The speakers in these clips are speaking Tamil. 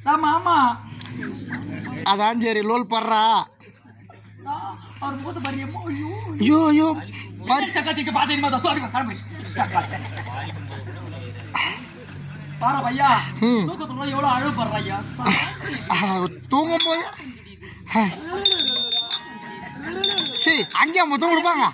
மாமா அதான் சரி லோல் படுறா. அவர் முகத்தை பாருங்க. ஐயோ ஐயோ சக்கத்திக்கு பாத்தீங்கன்னா கிளம்பி பாரு ஐயா. தூக்கத்துல எவ்வளவு அழுப்படுற ஐயா. தூங்கும் போது சரி அங்கேயா முத்தம் கொடுப்பாங்க.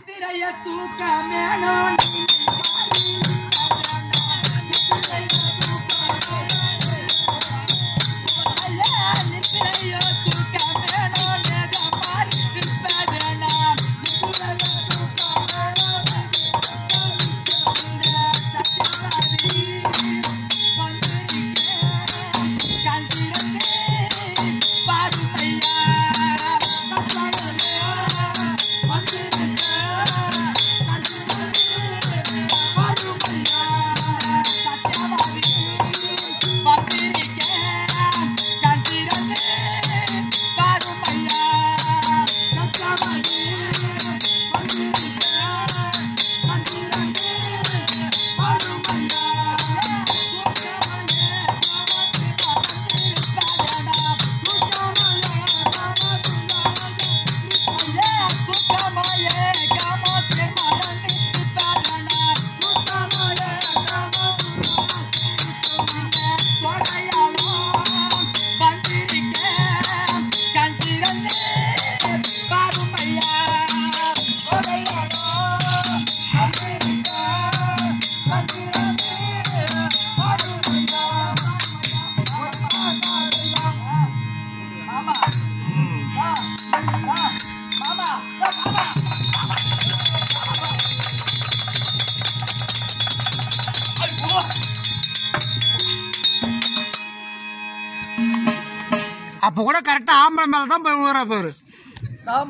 அப்ப கூட கரெக்டா ஆம்பளை மேலதான் போய் விழுற பேரு.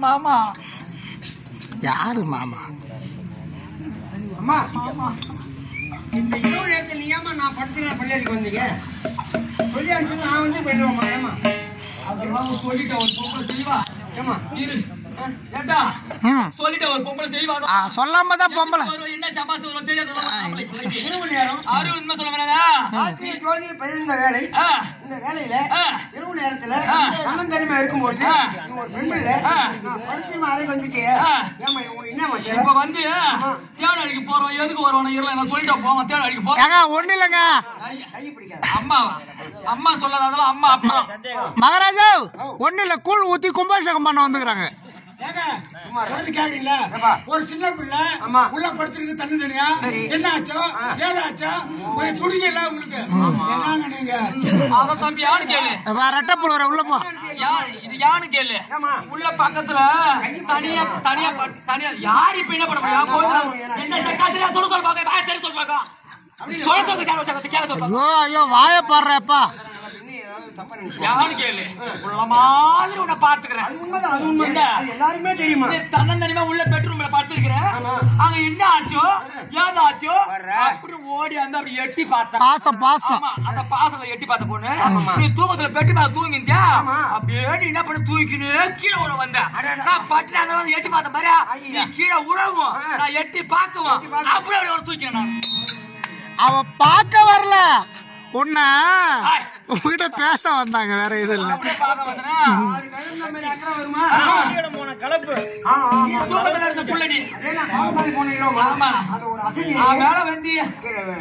மாமா யாரு மாமா? அம்மா இந்த இரவு நேரத்தில் நீ ஏமா நான் படுத்துற பள்ளிக்கு வந்தீங்க சொல்லி அனுப்பிச்சு நான் வந்து போயிடுவோம்மா. ஏமா அதெல்லாம் சொல்லிட்டேன். ஒரு பொம்பளை செய்வா. ஏமா இரு ஏண்டா சொல்லிட்டேன். ஒரு பொம்பளை செய்வா. சொல்லாம தான் பொம்பளை என்ன சமாசம் வரும் தெரியாது. இரவு நேரம் ஆறு உண்மை சொல்ல வேணாதா? ஜோதி பதிந்த வேலை. இந்த வேலையில இரவு நேரத்துல கண்ணன் தனிமா இருக்கும்போது ஒரு பெண் பிள்ளை படுத்து அறை வந்துட்டு ஏமா என்ன இப்ப வந்து தேன் அடிக்க போறோம். எதுக்கு வருவோம்? நான் சொல்லிட்டேன் போவோம். தேன் அடிக்க போறோம். ஒண்ணு இல்லைங்க. அம்மாவா? அம்மா சொல்லாத அதெல்லாம் அம்மா அப்பா. மகாராஜா ஒண்ணு இல்ல கூழ் ஊத்தி கும்பாபிஷேகம் பண்ண வந்துக்கிறாங்க. ஒரு சின்ன பிள்ளை உள்ள படுத்துருக்கு தண்ணி தனியா என்ன ஆச்சோ ஏதாச்சோ துடிங்க இல்ல உங்களுக்கு நீங்க அத தம்பி யானு கேளு. ரெட்டப்புல உள்ள போ. இது யானு கேளு. உள்ள பக்கத்துல தனியா தனியா தனியா யாரு இப்ப என்ன பண்ண முடியும்? என்ன சொல்ல சொல்ல பாக்க வாய தெரி சொல்ல பாக்க சொல்ல சொல்ல கேள சொல்ல. ஐயோ வாய பாடுறப்பா. யானு கேளு. உள்ள மாதிரி உன்னை பாத்துக்கிறேன். எல்லாருமே தெரியுமா? தன்னந்தனிமா உள்ள பெட்ரூம்ல படுத்திருக்கிறேன். அங்க என்ன ஆச்சோ ஏதாச்சோ அப்படி ஓடி வந்து அப்படி எட்டி பார்த்தேன். பாசம் பாசம். அந்த பாசத்தை எட்டி பார்த்த பொண்ணு நீ தூக்கத்துல பெட்டு மேல தூங்கிந்தியா அப்படியே நீ என்ன பண்ண தூக்கினு கீழே உள்ள வந்த. நான் பட்டு அந்த வந்து எட்டி பார்த்த பாரு. நீ கீழே உழவும் நான் எட்டி பார்க்கவும் அப்படியே அவளை தூக்கினேன். நான் அவ பார்க்க வரல பொண்ண உங்ககிட்ட பேச வந்தாங்க. வேற இது இல்ல.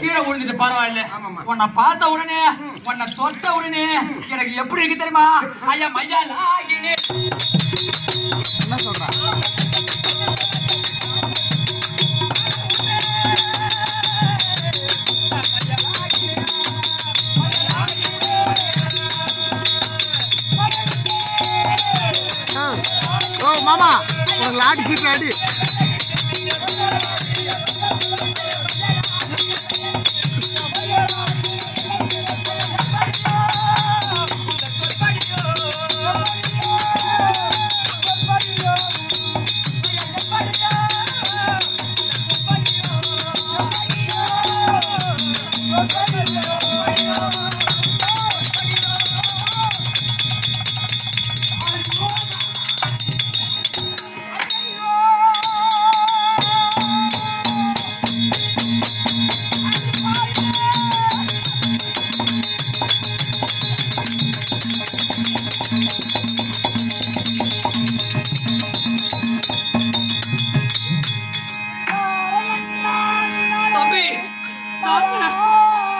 கீழே விழுந்துட்டு பரவாயில்ல. உன்னை பார்த்த உடனே உன்னை தொட்ட உடனே எனக்கு எப்படி இருக்கு தெரியுமா? ஐயா மையா என்ன சொல்ற? மாமா உனக்கு லாடி சீட்டு அடி.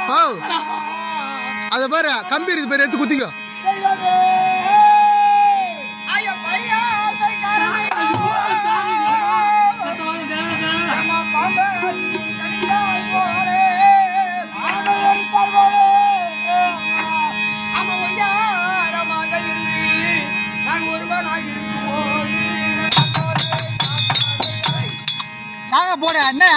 ஓ அத பாரு கம்பி இருக்கு பாரு எடுத்து குத்திக்கோ போட அண்ணா